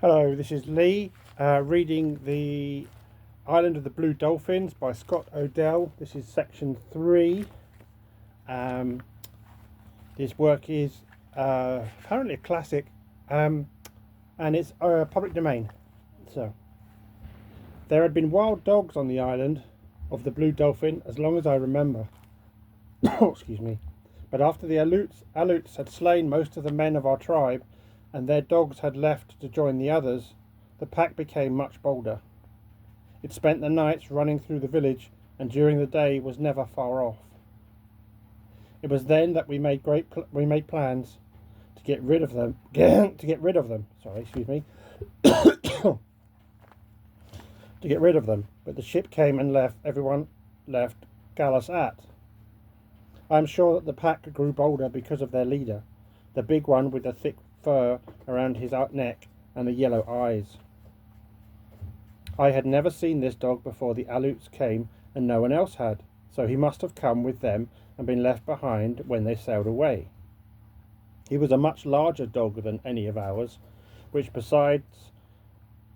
Hello, this is Lee reading The Island of the Blue Dolphins by Scott Odell. This is section 3. Um, this work is apparently a classic and it's public domain. So, there had been wild dogs on the island of the Blue Dolphin as long as I remember. Excuse me. But after the Aleuts had slain most of the men of our tribe, and their dogs had left to join the others, the pack became much bolder. It spent the nights running through the village, and during the day was never far off. It was then that we made plans to get rid of them. To get rid of them. But the ship came and everyone left Gallus at. I am sure that the pack grew bolder because of their leader, the big one with the thick fur around his neck and the yellow eyes. I had never seen this dog before the Aleuts came, and no one else had, so he must have come with them and been left behind when they sailed away. He was a much larger dog than any of ours, which besides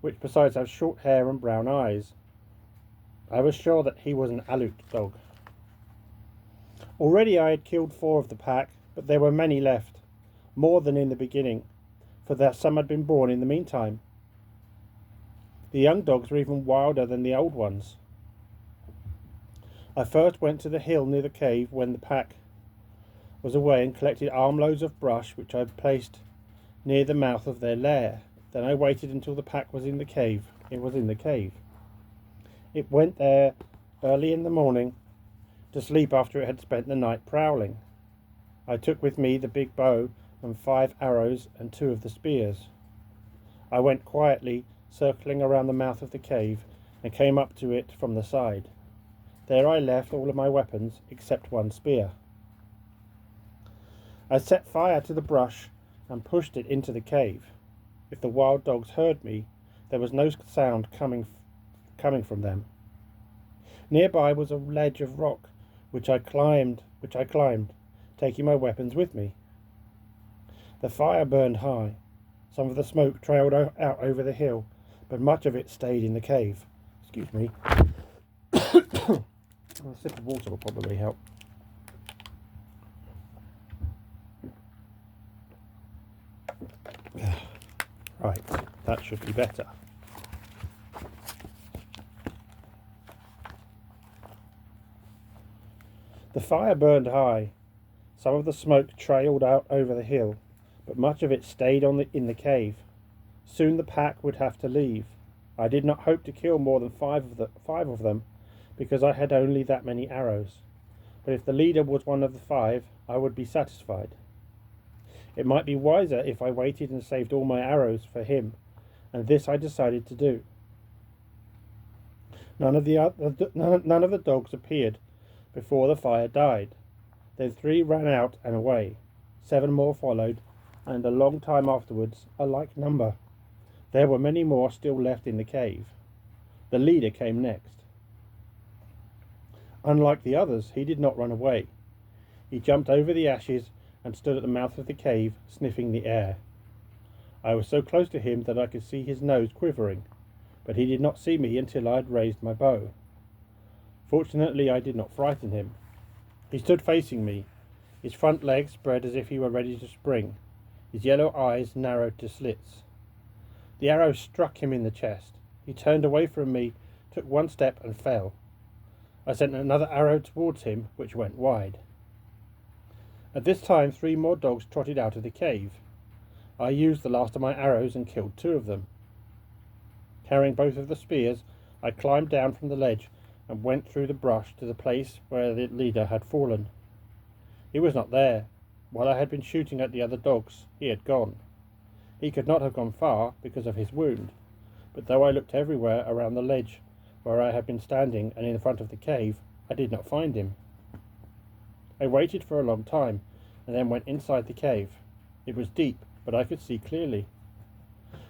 have short hair and brown eyes. I was sure that he was an Aleut dog. Already I had killed 4 of the pack, but there were many left. More than in the beginning, for some had been born in the meantime. The young dogs were even wilder than the old ones. I first went to the hill near the cave when the pack was away and collected armloads of brush which I placed near the mouth of their lair. Then I waited until the pack was in the cave. It went there early in the morning to sleep after it had spent the night prowling. I took with me the big bow and 5 arrows and 2 of the spears. I went quietly, circling around the mouth of the cave, and came up to it from the side. There I left all of my weapons except 1 spear. I set fire to the brush and pushed it into the cave. If the wild dogs heard me, there was no sound coming from them. Nearby was a ledge of rock which I climbed, taking my weapons with me. The fire burned high. Some of the smoke trailed out over the hill, but much of it stayed in the cave. Excuse me. A sip of water will probably help. Right, that should be better. The fire burned high. Some of the smoke trailed out over the hill, but much of it stayed in the cave. Soon the pack would have to leave. I did not hope to kill more than 5 of them, because I had only that many arrows. But if the leader was one of the 5, I would be satisfied. It might be wiser if I waited and saved all my arrows for him, and this I decided to do. None of the dogs appeared before the fire died. Then 3 ran out and away. 7 more followed, and a long time afterwards, a like number. There were many more still left in the cave. The leader came next. Unlike the others, he did not run away. He jumped over the ashes and stood at the mouth of the cave, sniffing the air. I was so close to him that I could see his nose quivering, but he did not see me until I had raised my bow. Fortunately, I did not frighten him. He stood facing me, his front legs spread as if he were ready to spring, his yellow eyes narrowed to slits. The arrow struck him in the chest. He turned away from me, took 1 step and fell. I sent another arrow towards him, which went wide. At this time 3 more dogs trotted out of the cave. I used the last of my arrows and killed 2 of them. Carrying both of the spears, I climbed down from the ledge and went through the brush to the place where the leader had fallen. He was not there. While I had been shooting at the other dogs, he had gone. He could not have gone far because of his wound, but though I looked everywhere around the ledge where I had been standing and in front of the cave, I did not find him. I waited for a long time and then went inside the cave. It was deep, but I could see clearly.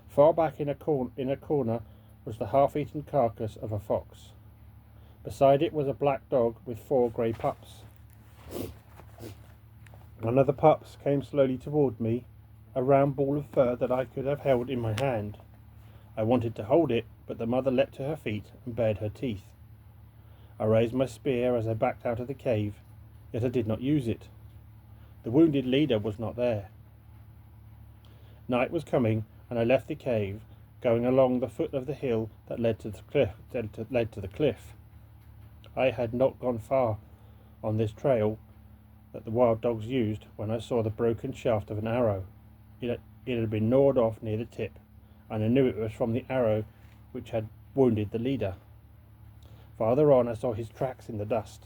Far back in a corner was the half-eaten carcass of a fox. Beside it was a black dog with 4 grey pups. One of the pups came slowly toward me, a round ball of fur that I could have held in my hand. I wanted to hold it, but the mother leapt to her feet and bared her teeth. I raised my spear as I backed out of the cave, yet I did not use it. The wounded leader was not there. Night was coming, and I left the cave, going along the foot of the hill that led to the cliff. I had not gone far on this trail that the wild dogs used when I saw the broken shaft of an arrow. It had been gnawed off near the tip, and I knew it was from the arrow which had wounded the leader. Farther on I saw his tracks in the dust.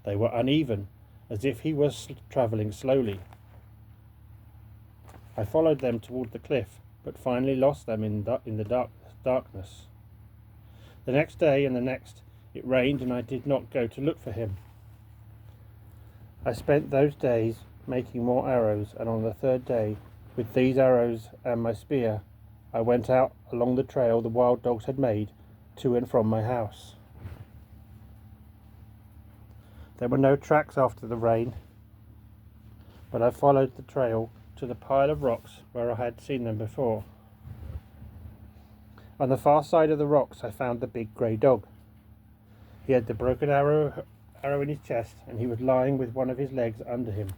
They were uneven, as if he was travelling slowly. I followed them toward the cliff, but finally lost them in the darkness. The next day and the next it rained, and I did not go to look for him. I spent those days making more arrows, and on the third day, with these arrows and my spear, I went out along the trail the wild dogs had made to and from my house. There were no tracks after the rain, but I followed the trail to the pile of rocks where I had seen them before. On the far side of the rocks I found the big grey dog. He had the broken arrow in his chest, and he was lying with one of his legs under him.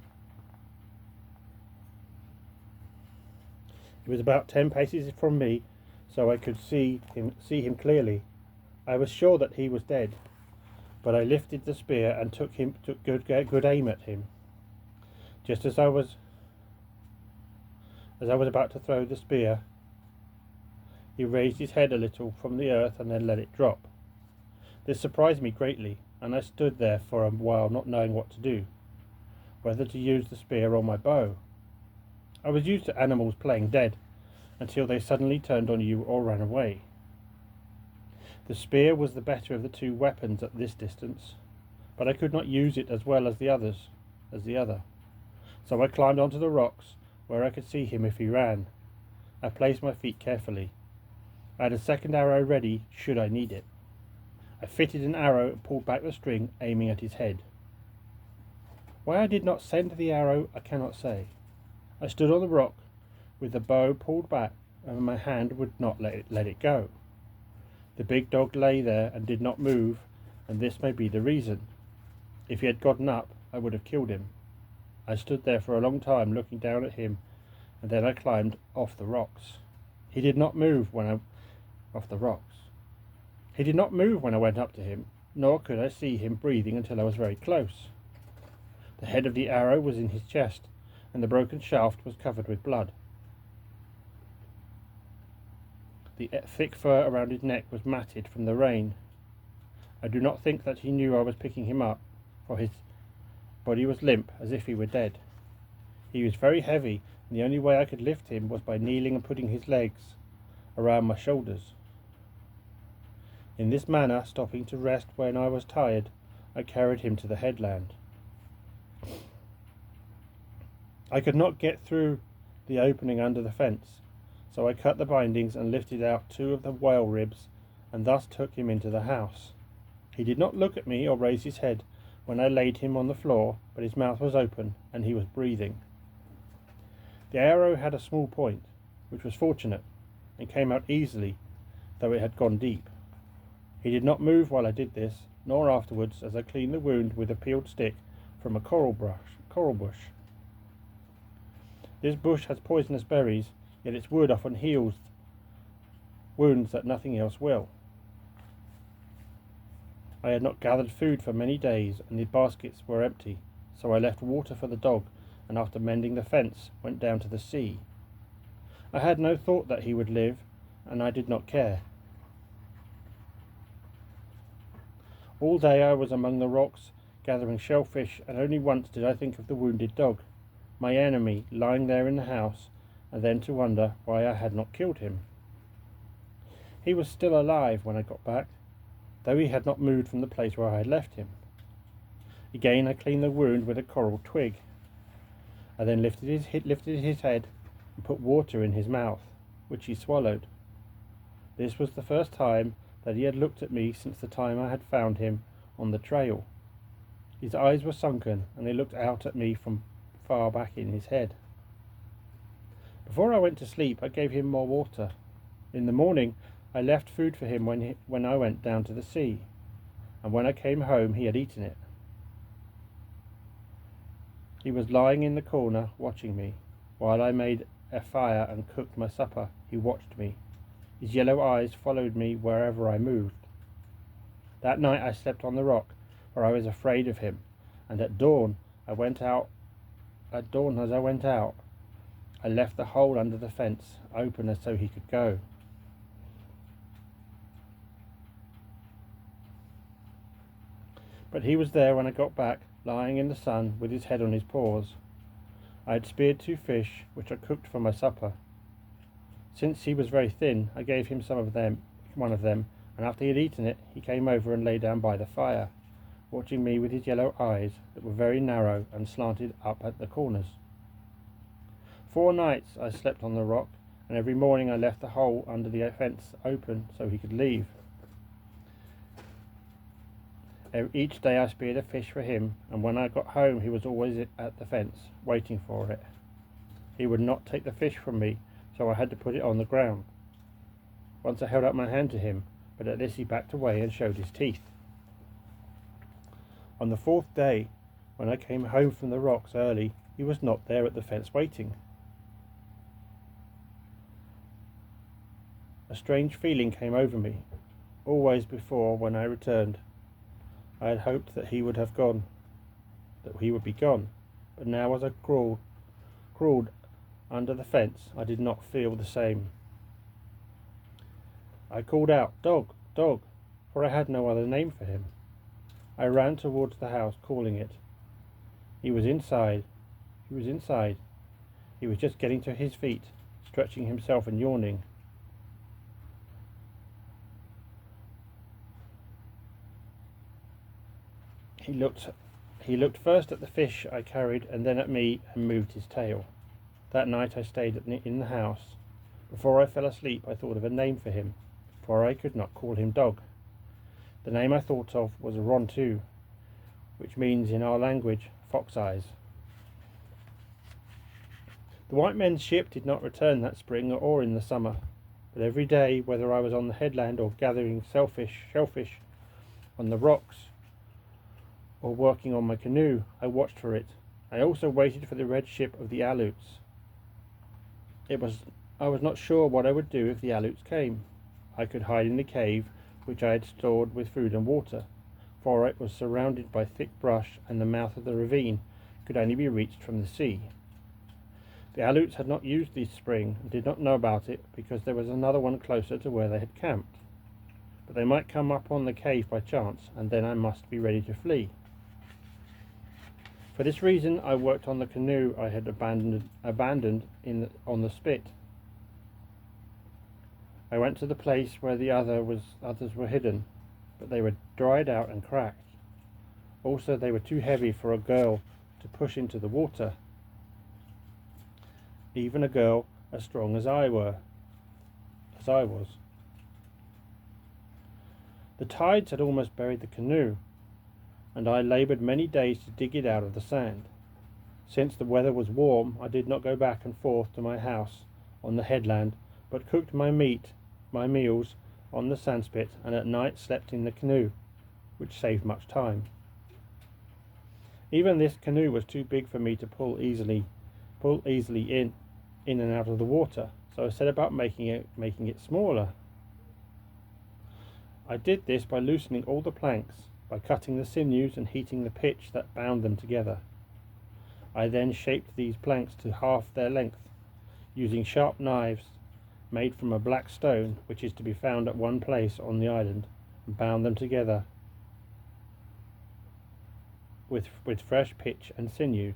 He was about 10 paces from me, so I could see him clearly. I was sure that he was dead, but I lifted the spear and took good aim at him. Just as I was about to throw the spear, he raised his head a little from the earth and then let it drop. This surprised me greatly, and I stood there for a while not knowing what to do, whether to use the spear or my bow. I was used to animals playing dead, until they suddenly turned on you or ran away. The spear was the better of the two weapons at this distance, but I could not use it as well as the other. So I climbed onto the rocks, where I could see him if he ran. I placed my feet carefully. I had a second arrow ready should I need it. I fitted an arrow and pulled back the string, aiming at his head. Why I did not send the arrow I cannot say. I stood on the rock with the bow pulled back, and my hand would not let it go. The big dog lay there and did not move, and this may be the reason. If he had gotten up, I would have killed him. I stood there for a long time looking down at him, and then I climbed off the rocks. He did not move when I went up to him, nor could I see him breathing until I was very close. The head of the arrow was in his chest, and the broken shaft was covered with blood. The thick fur around his neck was matted from the rain. I do not think that he knew I was picking him up, for his body was limp, as if he were dead. He was very heavy, and the only way I could lift him was by kneeling and putting his legs around my shoulders. In this manner, stopping to rest when I was tired, I carried him to the headland. I could not get through the opening under the fence, so I cut the bindings and lifted out 2 of the whale ribs, and thus took him into the house. He did not look at me or raise his head when I laid him on the floor, but his mouth was open and he was breathing. The arrow had a small point, which was fortunate, and came out easily, though it had gone deep. He did not move while I did this, nor afterwards, as I cleaned the wound with a peeled stick from a coral bush. This bush has poisonous berries, yet its wood often heals wounds that nothing else will. I had not gathered food for many days, and the baskets were empty, so I left water for the dog, and after mending the fence, went down to the sea. I had no thought that he would live, and I did not care. All day I was among the rocks, gathering shellfish, and only once did I think of the wounded dog, my enemy, lying there in the house, and then to wonder why I had not killed him. He was still alive when I got back, though he had not moved from the place where I had left him. Again I cleaned the wound with a coral twig. I then lifted his head and put water in his mouth, which he swallowed. This was the first time that he had looked at me since the time I had found him on the trail. His eyes were sunken, and they looked out at me from far back in his head. Before I went to sleep, I gave him more water. In the morning, I left food for him when I went down to the sea, and when I came home he had eaten it. He was lying in the corner watching me. While I made a fire and cooked my supper, he watched me. His yellow eyes followed me wherever I moved. That night I slept on the rock, for I was afraid of him, and at dawn as I went out, I left the hole under the fence open so he could go. But he was there when I got back, lying in the sun with his head on his paws. I had speared 2 fish, which I cooked for my supper. Since he was very thin, I gave him one of them, and after he had eaten it, he came over and lay down by the fire, watching me with his yellow eyes that were very narrow and slanted up at the corners. 4 nights I slept on the rock, and every morning I left the hole under the fence open so he could leave. Each day I speared a fish for him, and when I got home he was always at the fence, waiting for it. He would not take the fish from me, so I had to put it on the ground. Once I held out my hand to him, but at this he backed away and showed his teeth. On the 4th day, when I came home from the rocks early, he was not there at the fence waiting. A strange feeling came over me. Always before, when I returned, I had hoped that he would be gone, but now as I crawled under the fence, I did not feel the same. I called out, "Dog, dog," for I had no other name for him. I ran towards the house, calling it. He was inside. He was just getting to his feet, stretching himself and yawning. He looked first at the fish I carried and then at me and moved his tail. That night I stayed in the house. Before I fell asleep I thought of a name for him, for I could not call him Dog. The name I thought of was Rontu, which means in our language, fox eyes. The white men's ship did not return that spring or in the summer, but every day, whether I was on the headland or gathering shellfish on the rocks, or working on my canoe, I watched for it. I also waited for the red ship of the Aleuts. I was not sure what I would do if the Aleuts came. I could hide in the cave, which I had stored with food and water, for it was surrounded by thick brush, and the mouth of the ravine could only be reached from the sea. The Aleuts had not used this spring and did not know about it because there was another one closer to where they had camped. But they might come up on the cave by chance, and then I must be ready to flee. For this reason I worked on the canoe I had abandoned on the spit. I went to the place where the others were hidden, but they were dried out and cracked. Also they were too heavy for a girl to push into the water, even a girl as strong as I was. The tides had almost buried the canoe, and I laboured many days to dig it out of the sand. Since the weather was warm, I did not go back and forth to my house on the headland, but cooked my meals on the sandspit, and at night slept in the canoe, which saved much time. Even this canoe was too big for me to pull easily in and out of the water, so I set about making it smaller. I did this by loosening all the planks, by cutting the sinews and heating the pitch that bound them together. I then shaped these planks to half their length, using sharp knives made from a black stone which is to be found at one place on the island, and bound them together with fresh pitch and sinews.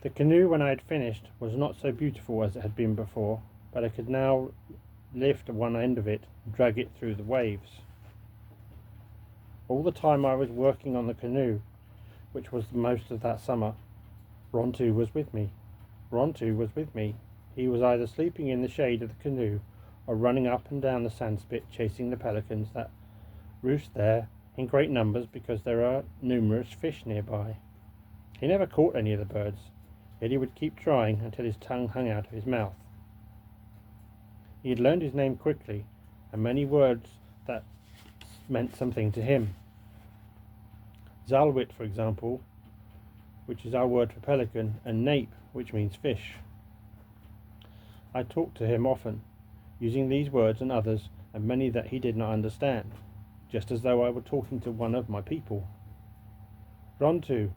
The canoe, when I had finished, was not so beautiful as it had been before, but I could now lift one end of it and drag it through the waves. All the time I was working on the canoe, which was the most of that summer, Rontu was with me. He was either sleeping in the shade of the canoe or running up and down the sandspit chasing the pelicans that roost there in great numbers because there are numerous fish nearby. He never caught any of the birds, yet he would keep trying until his tongue hung out of his mouth. He had learned his name quickly, and many words that meant something to him. Zalwit, for example, which is our word for pelican, and nape, which means fish. I talked to him often, using these words and others, and many that he did not understand, just as though I were talking to one of my people. Rontu,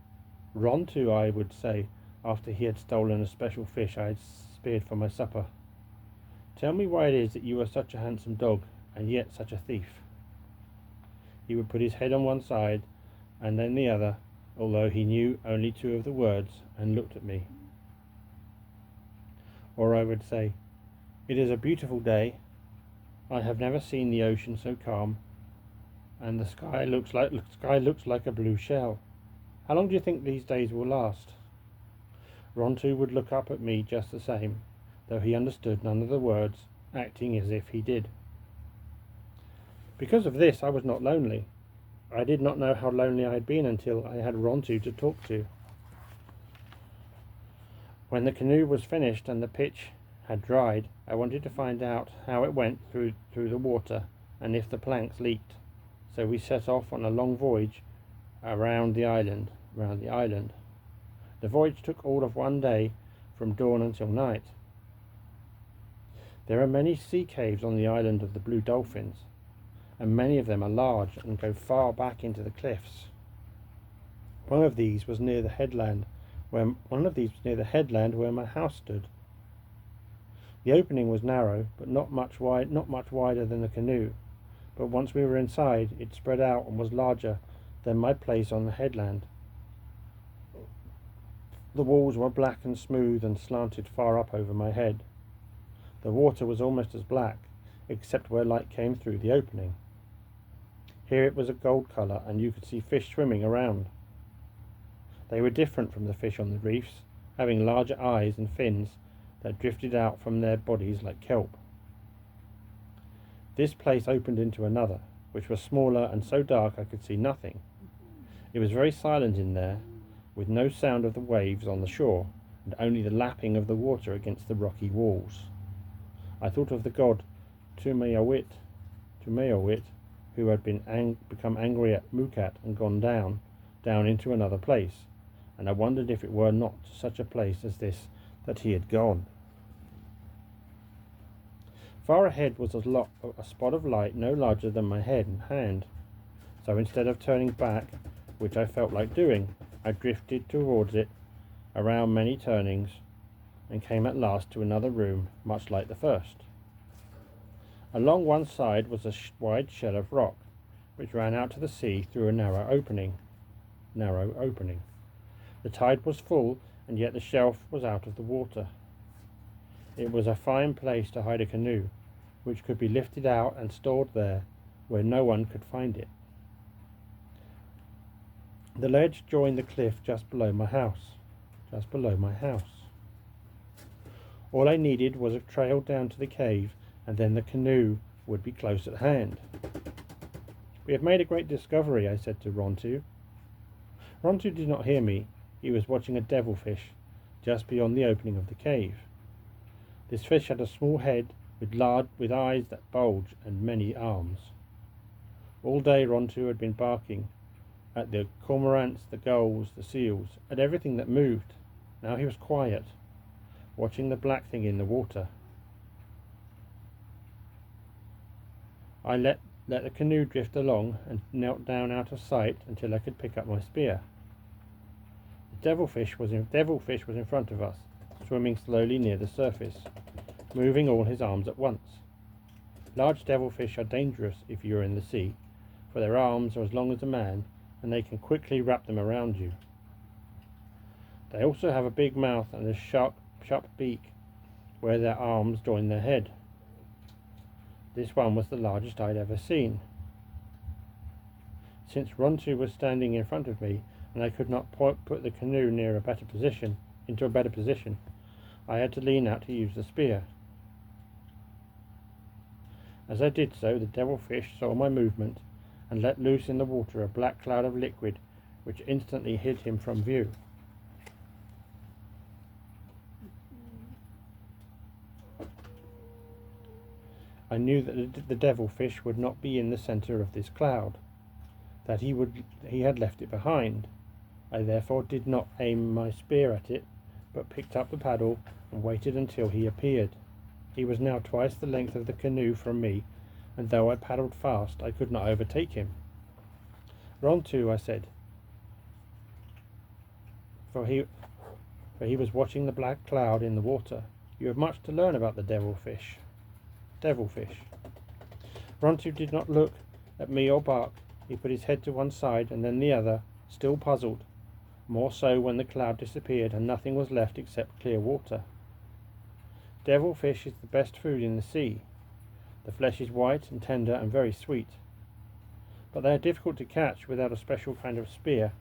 Rontu, I would say, after he had stolen a special fish I had speared for my supper. Tell me why it is that you are such a handsome dog, and yet such a thief. He would put his head on one side, and then the other, although he knew only two of the words, and looked at me. Or I would say, it is a beautiful day. I have never seen the ocean so calm, and the sky looks like a blue shell. How long do you think these days will last? Rontu would look up at me just the same, though he understood none of the words, acting as if he did. Because of this, I was not lonely. I did not know how lonely I had been until I had Rontu to talk to. When the canoe was finished and the pitch had dried, I wanted to find out how it went through the water and if the planks leaked. So we set off on a long voyage around the island. The voyage took all of one day, from dawn until night. There are many sea caves on the island of the Blue Dolphins, and many of them are large and go far back into the cliffs. One of these was near the headland where my house stood. The opening was narrow, but not much wider than the canoe. But once we were inside, it spread out and was larger than my place on the headland. The walls were black and smooth and slanted far up over my head. The water was almost as black, except where light came through the opening. Here it was a gold colour, and you could see fish swimming around. They were different from the fish on the reefs, having larger eyes and fins that drifted out from their bodies like kelp. This place opened into another, which was smaller and so dark I could see nothing. It was very silent in there, with no sound of the waves on the shore, and only the lapping of the water against the rocky walls. I thought of the god Tumeowit, who had become angry at Mukat and gone down into another place, and I wondered if it were not to such a place as this that he had gone. Far ahead was a spot of light no larger than my head and hand, so instead of turning back, which I felt like doing, I drifted towards it around many turnings and came at last to another room much like the first. Along one side was a wide shelf of rock, which ran out to the sea through a narrow opening. The tide was full, and yet the shelf was out of the water. It was a fine place to hide a canoe, which could be lifted out and stored there where no one could find it. The ledge joined the cliff just below my house. All I needed was a trail down to the cave, and then the canoe would be close at hand. We have made a great discovery, I said to Rontu. Rontu did not hear me. He was watching a devilfish just beyond the opening of the cave. This fish had a small head with eyes that bulged and many arms. All day Rontu had been barking at the cormorants, the gulls, the seals, at everything that moved. Now he was quiet, watching the black thing in the water. I let the canoe drift along and knelt down out of sight until I could pick up my spear. The devilfish was in front of us, swimming slowly near the surface, moving all his arms at once. Large devilfish are dangerous if you are in the sea, for their arms are as long as a man, and they can quickly wrap them around you. They also have a big mouth and a sharp beak where their arms join their head. This one was the largest I'd ever seen. Since Rontu was standing in front of me, and I could not put the canoe into a better position, I had to lean out to use the spear. As I did so, the devilfish saw my movement and let loose in the water a black cloud of liquid, which instantly hid him from view. I knew that the devilfish would not be in the centre of this cloud, that he had left it behind. I therefore did not aim my spear at it, but picked up the paddle and waited until he appeared. He was now twice the length of the canoe from me, and though I paddled fast, I could not overtake him. "Rontu," I said, for he was watching the black cloud in the water, "you have much to learn about the devilfish." Rontu did not look at me or bark. He put his head to one side and then the other, still puzzled, more so when the cloud disappeared and nothing was left except clear water. "Devilfish is the best food in the sea. The flesh is white and tender and very sweet, but they are difficult to catch without a special kind of spear,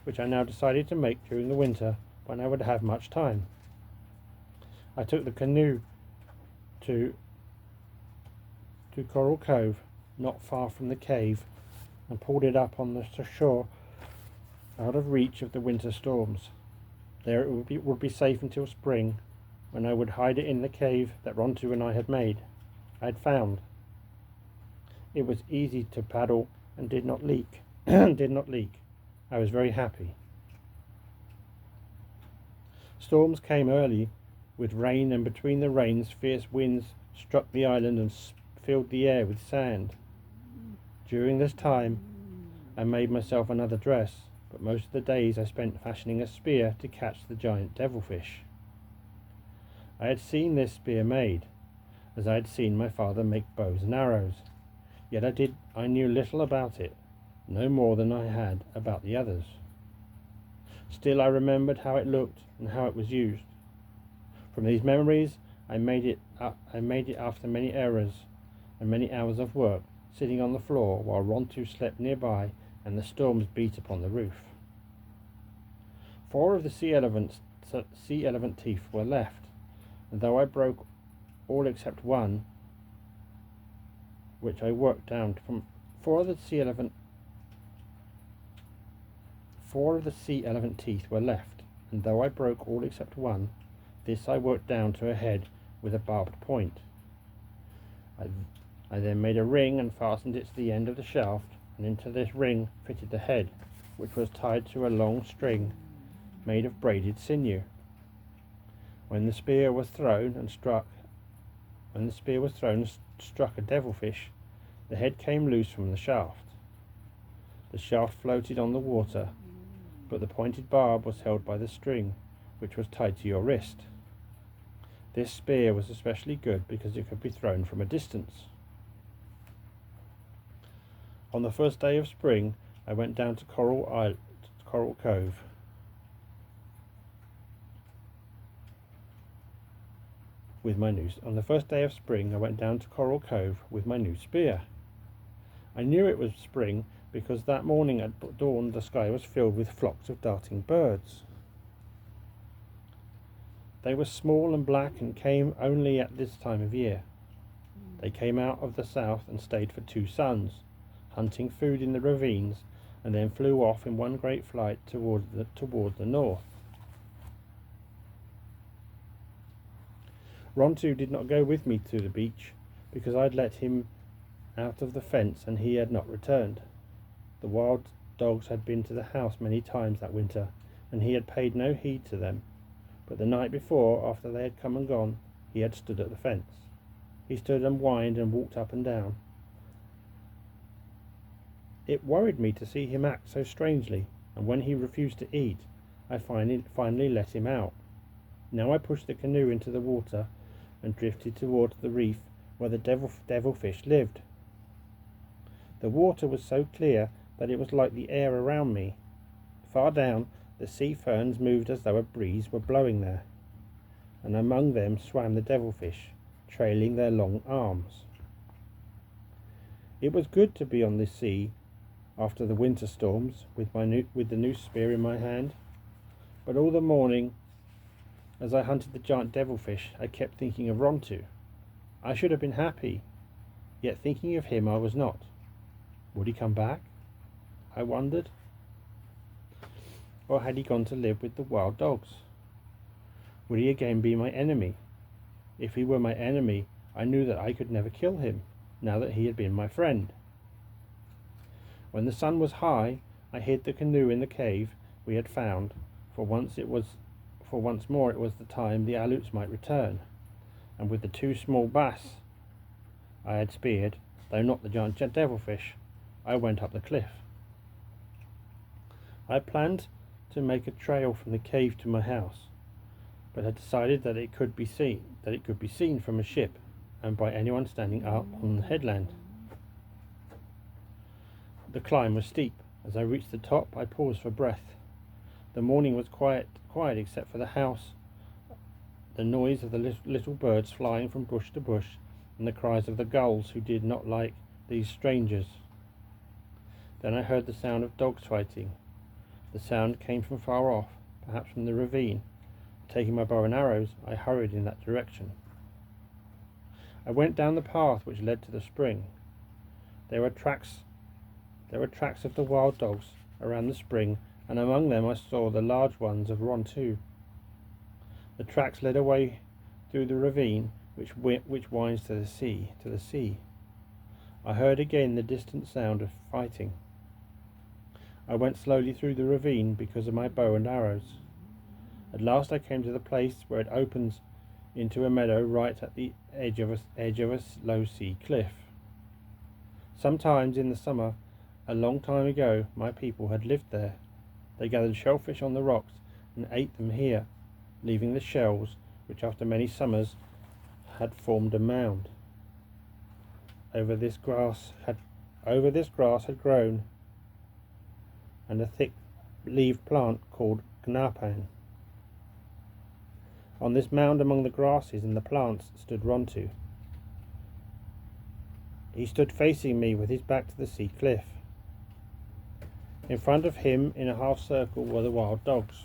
which I now decided to make during the winter when I would have much time. I took the canoe to Coral Cove, not far from the cave, and pulled it up on the shore out of reach of the winter storms. There it would be safe until spring, when I would hide it in the cave that Rontu and I had found. It was easy to paddle and did not leak. I was very happy. Storms came early with rain, and between the rains fierce winds struck the island and filled the air with sand. During this time I made myself another dress, but most of the days I spent fashioning a spear to catch the giant devilfish. I had seen this spear made, as I had seen my father make bows and arrows, yet I knew little about it, no more than I had about the others. Still I remembered how it looked and how it was used. From these memories I made it after many errors and many hours of work, sitting on the floor while Rontu slept nearby and the storms beat upon the roof. 4 of the sea elephant teeth were left, and though I broke all except one, which I worked down from 4 of the sea elephant teeth were left, and though I broke all except one, this I worked down to a head with a barbed point. I then made a ring and fastened it to the end of the shaft, and into this ring fitted the head, which was tied to a long string made of braided sinew. When the spear was thrown and struck a devilfish, the head came loose from the shaft. The shaft floated on the water, but the pointed barb was held by the string, which was tied to your wrist. This spear was especially good because it could be thrown from a distance. On the first day of spring, I went down to Coral Cove. On the first day of spring, I went down to Coral Cove with my new spear. I knew it was spring because that morning at dawn the sky was filled with flocks of darting birds. They were small and black and came only at this time of year. They came out of the south and stayed for 2 suns, hunting food in the ravines, and then flew off in one great flight toward the north. Rontu did not go with me to the beach because I had let him out of the fence and he had not returned. The wild dogs had been to the house many times that winter, and he had paid no heed to them. But the night before, after they had come and gone, he had stood at the fence. He stood and whined and walked up and down. It worried me to see him act so strangely, and when he refused to eat, I finally let him out. Now I pushed the canoe into the water and drifted towards the reef where the devilfish lived. The water was so clear that it was like the air around me. Far down, the sea ferns moved as though a breeze were blowing there, and among them swam the devilfish, trailing their long arms. It was good to be on this sea after the winter storms with the new spear in my hand, but all the morning as I hunted the giant devilfish I kept thinking of Rontu. I should have been happy, yet thinking of him I was not. Would he come back? I wondered. Or had he gone to live with the wild dogs? Would he again be my enemy? If he were my enemy, I knew that I could never kill him, now that he had been my friend. When the sun was high, I hid the canoe in the cave we had found, for once more it was the time the Aleuts might return, and with the 2 small bass I had speared, though not the giant devilfish, I went up the cliff. I planned to make a trail from the cave to my house, but had decided that it could be seen from a ship and by anyone standing up on the headland. The climb was steep. As I reached the top, I paused for breath. The morning was quiet except for the house, the noise of the little birds flying from bush to bush, and the cries of the gulls who did not like these strangers. Then I heard the sound of dogs fighting. The sound came from far off, perhaps from the ravine. Taking my bow and arrows, I hurried in that direction. I went down the path which led to the spring. There were tracks of the wild dogs around the spring, and among them I saw the large ones of Rontu. The tracks led away through the ravine which winds to the sea. I heard again the distant sound of fighting. I went slowly through the ravine because of my bow and arrows. At last I came to the place where it opens into a meadow right at the edge of a low sea cliff. Sometimes in the summer, a long time ago, my people had lived there. They gathered shellfish on the rocks and ate them here, leaving the shells, which after many summers had formed a mound. Over this grass had grown and a thick-leaved plant called gnapan. On this mound among the grasses and the plants stood Rontu. He stood facing me with his back to the sea cliff. In front of him, in a half circle, were the wild dogs.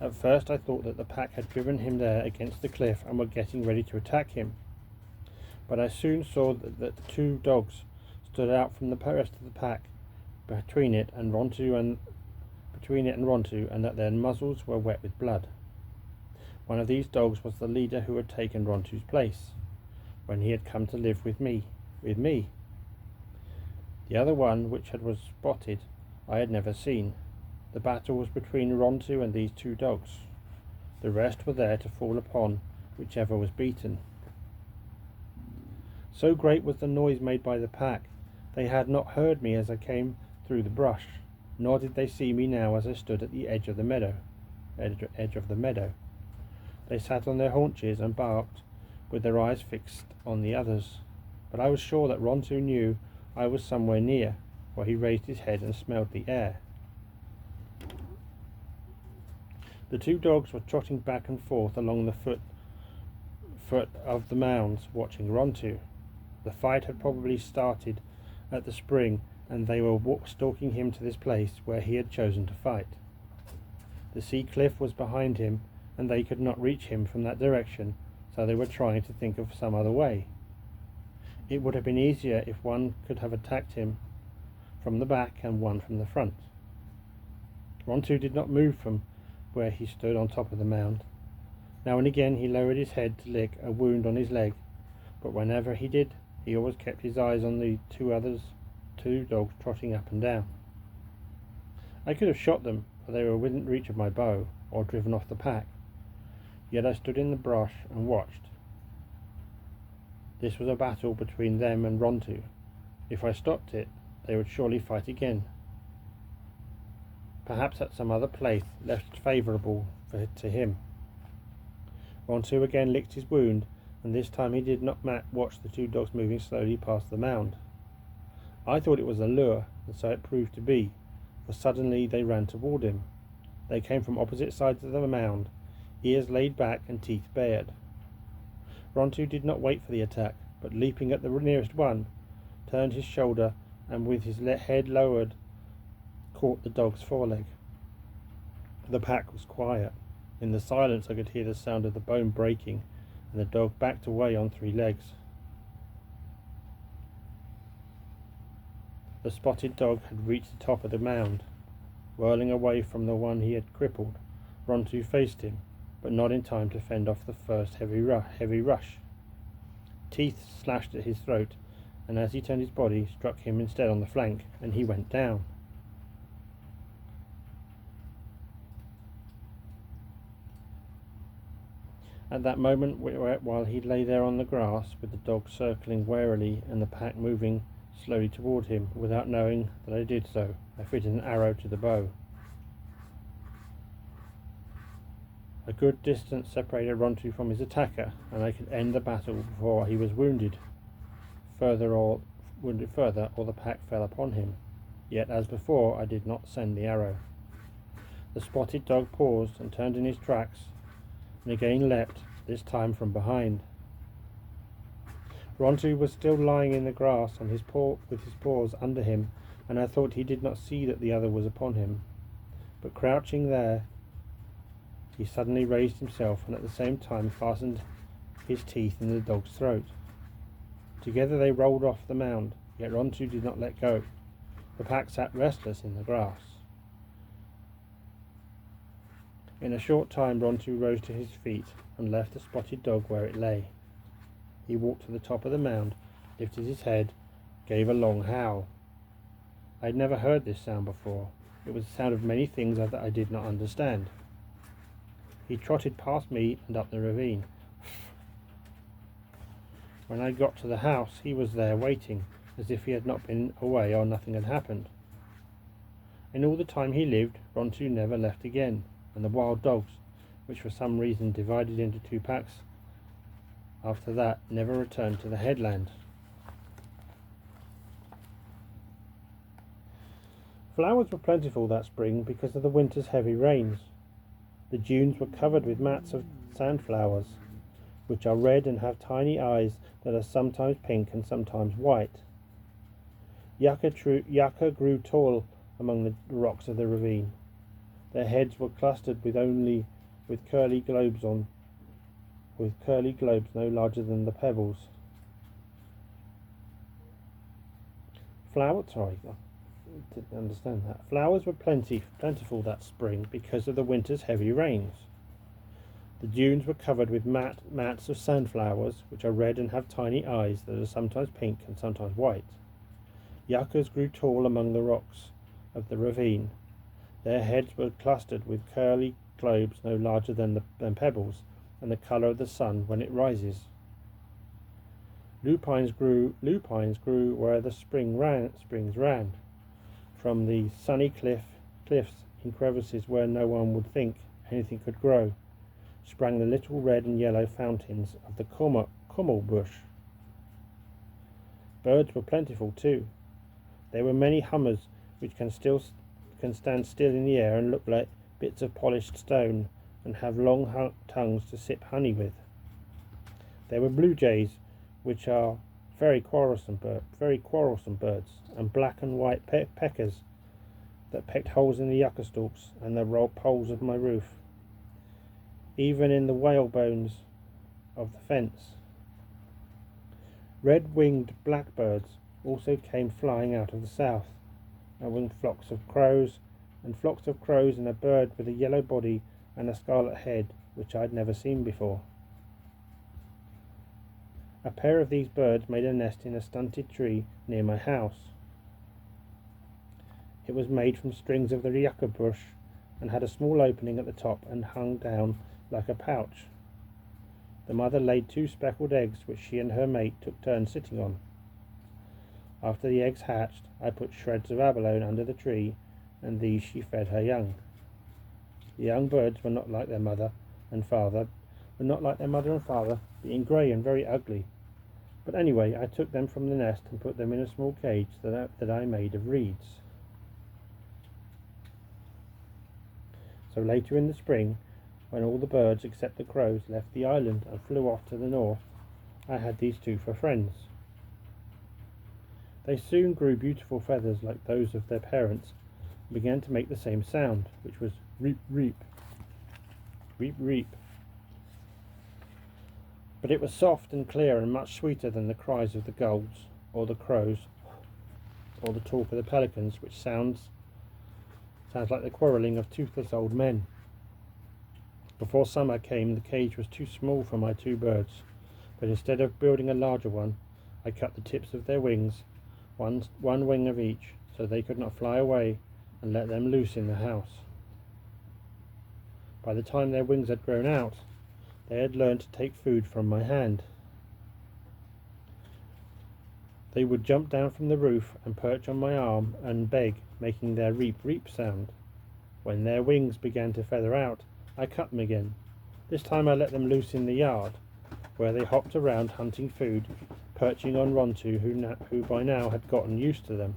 At first I thought that the pack had driven him there against the cliff and were getting ready to attack him. But I soon saw that the 2 dogs stood out from the rest of the pack between it and Rontu, and that their muzzles were wet with blood. One of these dogs was the leader who had taken Rontu's place when he had come to live with me. The other one, which was spotted, I had never seen. The battle was between Rontu and these 2 dogs. The rest were there to fall upon whichever was beaten. So great was the noise made by the pack, they had not heard me as I came through the brush, nor did they see me now as I stood at the edge of the meadow. They sat on their haunches and barked, with their eyes fixed on the others. But I was sure that Rontu knew I was somewhere near, for he raised his head and smelled the air. The 2 dogs were trotting back and forth along the foot of the mounds, watching Rontu. The fight had probably started at the spring, and they were stalking him to this place where he had chosen to fight. The sea cliff was behind him, and they could not reach him from that direction, so they were trying to think of some other way. It would have been easier if one could have attacked him from the back and one from the front. Rontu did not move from where he stood on top of the mound. Now and again he lowered his head to lick a wound on his leg, but whenever he did, he always kept his eyes on the 2 dogs trotting up and down. I could have shot them, for they were within reach of my bow, or driven off the pack. Yet I stood in the brush and watched. This was a battle between them and Rontu. If I stopped it, they would surely fight again. Perhaps at some other place less favourable to him. Rontu again licked his wound, and this time he did not watch the 2 dogs moving slowly past the mound. I thought it was a lure, and so it proved to be, for suddenly they ran toward him. They came from opposite sides of the mound, ears laid back and teeth bared. Rontu did not wait for the attack, but leaping at the nearest one, turned his shoulder and with his head lowered, caught the dog's foreleg. The pack was quiet. In the silence I could hear the sound of the bone breaking, and the dog backed away on 3 legs. The spotted dog had reached the top of the mound. Whirling away from the one he had crippled, Rontu faced him, but not in time to fend off the first heavy rush. teeth slashed at his throat, and as he turned his body, struck him instead on the flank, and he went down. At that moment, while he lay there on the grass, with the dog circling warily and the pack moving slowly toward him, without knowing that I did so, I fitted an arrow to the bow. A good distance separated Rontu from his attacker, and I could end the battle before he was wounded further, or the pack fell upon him. Yet, as before, I did not send the arrow. The spotted dog paused and turned in his tracks, and again leapt, this time from behind. Rontu was still lying in the grass on with his paws under him, and I thought he did not see that the other was upon him. But crouching there, he suddenly raised himself, and at the same time fastened his teeth in the dog's throat. Together they rolled off the mound, yet Rontu did not let go. The pack sat restless in the grass. In a short time Rontu rose to his feet and left the spotted dog where it lay. He walked to the top of the mound, lifted his head, gave a long howl. I had never heard this sound before. It was the sound of many things that I did not understand. He trotted past me and up the ravine. When I got to the house, he was there waiting, as if he had not been away or nothing had happened. In all the time he lived, Rontu never left again, and the wild dogs, which for some reason divided into two packs after that, never returned to the headland. Flowers were plentiful that spring because of the winter's heavy rains. The dunes were covered with mats of sandflowers, which are red and have tiny eyes that are sometimes pink and sometimes white. Yucca grew tall among the rocks of the ravine. Their heads were clustered with curly globes no larger than the pebbles. Didn't understand that. Flowers were plentiful that spring because of the winter's heavy rains. The dunes were covered with mats of sandflowers, which are red and have tiny eyes that are sometimes pink and sometimes white. Yuccas grew tall among the rocks of the ravine. Their heads were clustered with curly globes no larger than pebbles, and the colour of the sun when it rises. Lupines grew where the springs ran. From the sunny cliffs in crevices where no one would think anything could grow, sprang the little red and yellow fountains of the kummel bush. Birds were plentiful too. There were many hummers which can stand still in the air and look like bits of polished stone, and have long tongues to sip honey with. There were blue jays, which are very quarrelsome birds, and black and white peckers that pecked holes in the yucca stalks and the poles of my roof, even in the whalebones of the fence. Red-winged blackbirds also came flying out of the south, and with flocks of crows and a bird with a yellow body and a scarlet head which I had never seen before. A pair of these birds made a nest in a stunted tree near my house. It was made from strings of the yucca bush and had a small opening at the top and hung down like a pouch. The mother laid 2 speckled eggs which she and her mate took turns sitting on. After the eggs hatched, I put shreds of abalone under the tree, and these she fed her young. The young birds were not like their mother and father, being grey and very ugly. But anyway, I took them from the nest and put them in a small cage that I made of reeds. So later in the spring, when all the birds except the crows left the island and flew off to the north, I had these 2 for friends. They soon grew beautiful feathers like those of their parents, and began to make the same sound, which was reap, reap, reap, reap. But it was soft and clear and much sweeter than the cries of the gulls or the crows or the talk of the pelicans, which sounds like the quarrelling of toothless old men. Before summer came, the cage was too small for my 2 birds. But instead of building a larger one, I cut the tips of their wings, one wing of each, so they could not fly away, and let them loose in the house. By the time their wings had grown out, they had learned to take food from my hand. They would jump down from the roof and perch on my arm and beg, making their reap reap sound. When their wings began to feather out, I cut them again. This time I let them loose in the yard, where they hopped around hunting food, perching on Rontu, who by now had gotten used to them.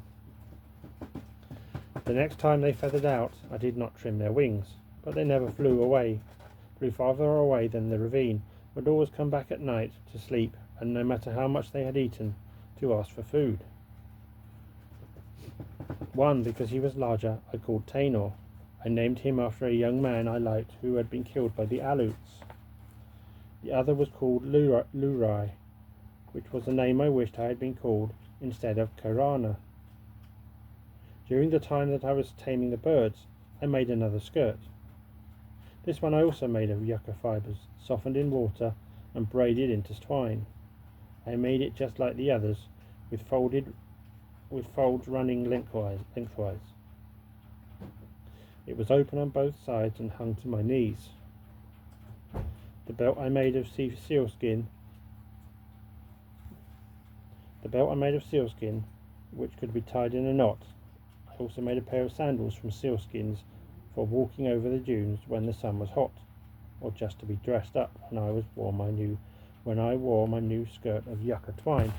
The next time they feathered out, I did not trim their wings, but they never flew farther away than the ravine, would always come back at night to sleep, and no matter how much they had eaten, to ask for food. One, because he was larger, I called Tainor. I named him after a young man I liked who had been killed by the Aleuts. The other was called Lurai, which was the name I wished I had been called instead of Karana. During the time that I was taming the birds, I made another skirt. This one I also made of yucca fibres, softened in water and braided into twine. I made it just like the others, with folds running lengthwise. It was open on both sides and hung to my knees. The belt I made of sealskin, which could be tied in a knot. I also made a pair of sandals from sealskins for walking over the dunes when the sun was hot, or just to be dressed up when I wore my new skirt of yucca twine.